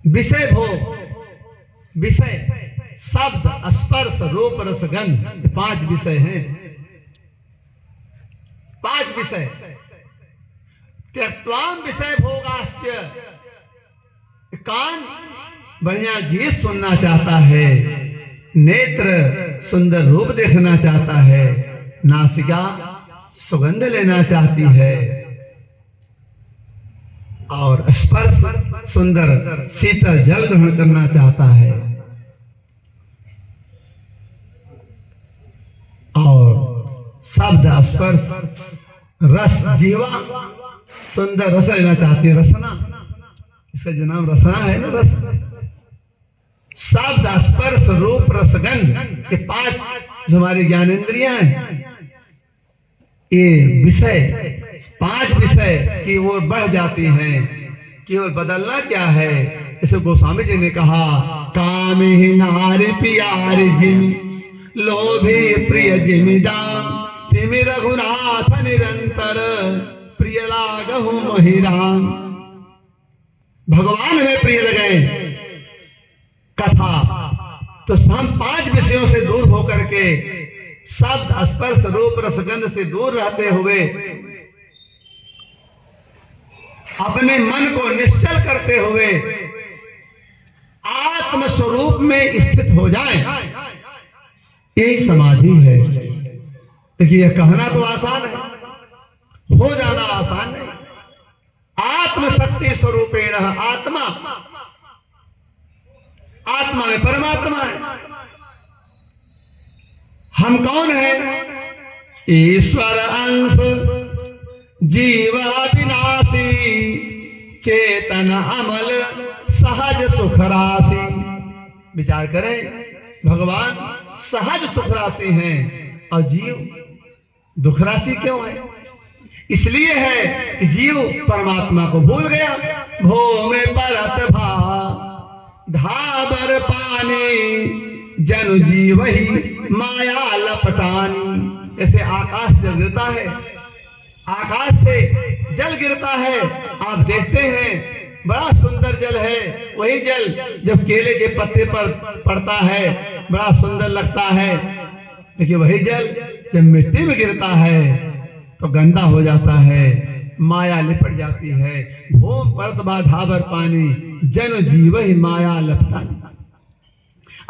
विषय भोग, विषय शब्द स्पर्श रूप रस गंध, 5 विषय हैं। 5 विषय। त्यक्त्वाम विषय भोगाश्च, कान बढ़िया गीत सुनना चाहता है, नेत्र सुंदर रूप देखना चाहता है, नासिका सुगंध लेना चाहती है, और स्पर्श सुंदर शीतल जल ग्रहण करना चाहता है, और शब्द स्पर्श रस जीवा सुंदर रस लेना चाहती है, रसना, इसका जो नाम रसना है ना, रस। शब्द स्पर्श रूप रसगंध, ये 5 जो हमारी ज्ञानेंद्रियां हैं, ये विषय 5 विषय की ओर बढ़ जाती हैं। केवल बदलना क्या है, इसे गोस्वामी जी ने कहा, काम ही नारी प्यारी जिमी, लोभी प्रिय जिमिदाम, तिमि रघुनाथ निरंतर, प्रिय लागहु महिराम। भगवान में प्रिय लगे कथा, तो हम 5 विषयों से दूर होकर के, शब्द स्पर्श रूप रसगंध से दूर रहते हुए, अपने मन को निश्चल करते हुए आत्म स्वरूप में स्थित हो जाए, यही समाधि है। देखिए, यह कहना तो आसान है, हो जाना आसान नहीं। आत्मशक्ति स्वरूपेण, आत्मा, आत्मा में परमात्मा है। हम कौन है? ईश्वर अंश जीवा विनाशी, चेतन अमल सहज सुख राशि। विचार करें, भगवान सहज सुख राशि हैं और जीव दुख राशि क्यों है? इसलिए है कि जीव परमात्मा को भूल गया। भो में परत भा धाबर पानी, जन जीव ही माया लपटानी। ऐसे आकाश जल गिरता है, आकाश से जल गिरता है, आप देखते हैं बड़ा सुंदर जल है। वही जल जब केले के पत्ते पर पड़ता है बड़ा सुंदर लगता है, लेकिन वही जल जब मिट्टी में गिरता है तो गंदा हो जाता है, माया लिपट जाती है। भूम परत बा ढाबर पानी, जन जीव ही माया लपटानी।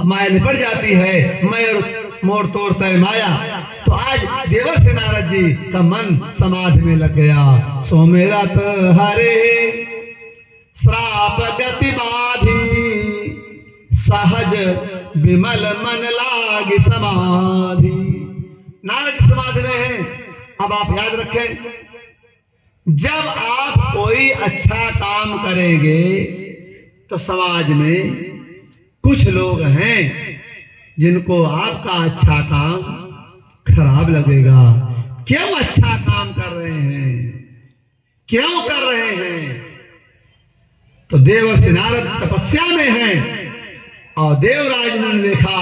अब माया लिपट जाती है, मैं मोड़ तोड़ता है माया। तो आज देवर से नारद जी का मन समाधि में लग गया। सोमेरत हरे श्राप गति बाधी, सहज विमल मन लागी समाधि। नारद समाधि में है। अब आप याद रखें, जब आप कोई अच्छा काम करेंगे तो समाज में कुछ लोग हैं जिनको आपका अच्छा काम खराब लगेगा। क्यों अच्छा काम कर रहे हैं, क्यों कर रहे हैं? तो देवर्षि नारद तपस्या में हैं और देवराज ने देखा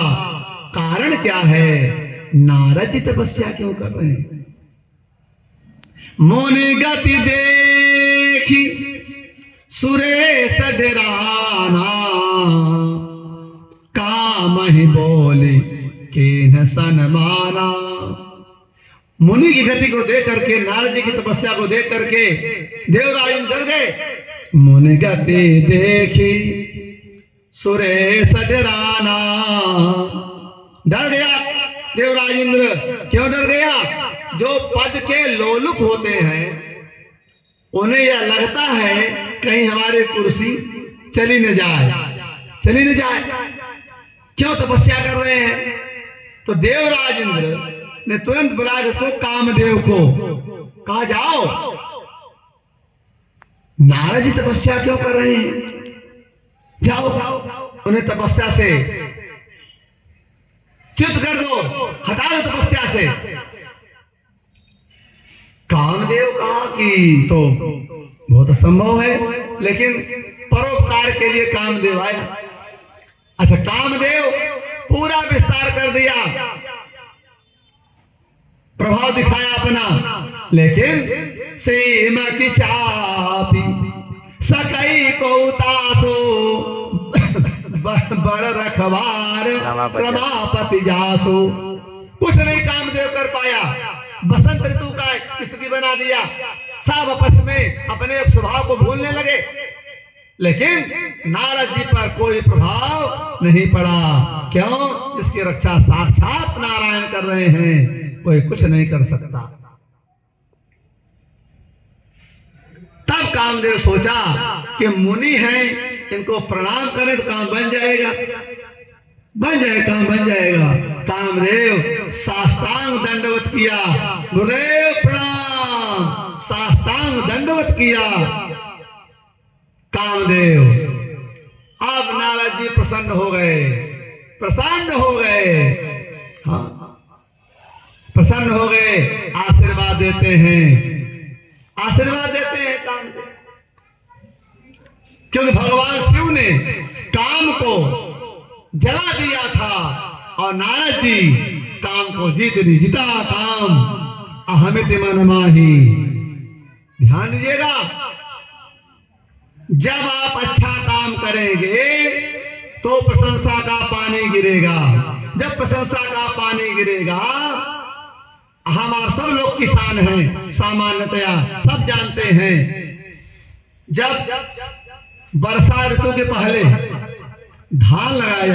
कारण क्या है, नारद जी तपस्या क्यों कर रहे हैं? मोने गति देखी सुरेश डराना, काम ही बोले के न सनमाना। मुनि की गति को देख करके, नारद जी की तपस्या को देख करके देवराज डर गए। मुनि गति देखी सुरेश डराना, डर गया देवराज इंद्र। क्यों डर गया? जो पद के लोलुप होते हैं उन्हें यह लगता है कहीं हमारी कुर्सी चली न जाए, चली न जाए। क्यों तपस्या कर रहे हैं? तो देवराज इंद्र ने तुरंत बुलाया उसको, कामदेव को कहा, जाओ नारद जी तपस्या क्यों कर रहे हैं, जाओ उन्हें तपस्या से च्युत कर दो, हटा दो तपस्या से। कामदेव कहा कि तो बहुत असंभव है, लेकिन परोपकार के लिए कामदेव आए। अच्छा, कामदेव पूरा विस्तार कर दिया, प्रभाव दिखाया अपना, लेकिन सीमा की चापी सकई को उतासो बड़ रखवार रमापति जासो। कुछ नहीं कामदेव कर पाया, बसंत ऋतु का स्थिति बना दिया, सब आपस में अपने स्वभाव को भूलने लगे, लेकिन नारद जी पर कोई प्रभाव नहीं पड़ा। क्यों? इसकी रक्षा साक्षात नारायण कर रहे हैं, कोई कुछ नहीं कर सकता। तब कामदेव सोचा कि मुनि हैं, इनको प्रणाम करें तो काम बन जाएगा, काम बन जाएगा। कामदेव साष्टांग दंडवत किया, गुरुदेव प्रणाम, साष्टांग दंडवत किया कामदेव। अब नारद जी प्रसन्न हो गए, हाँ प्रसन्न हो गए, आशीर्वाद देते हैं कामदेव। क्योंकि भगवान शिव ने काम को जला दिया था और नारद जी काम को जीता काम अहमिति मन माही। ध्यान दीजिएगा, जब आप अच्छा काम करेंगे तो प्रशंसा का पानी गिरेगा, जब प्रशंसा का पानी गिरेगा, हम आप सब लोग किसान हैं, सामान्यतया सब जानते हैं, जब वर्षा ऋतु के पहले धान लगाया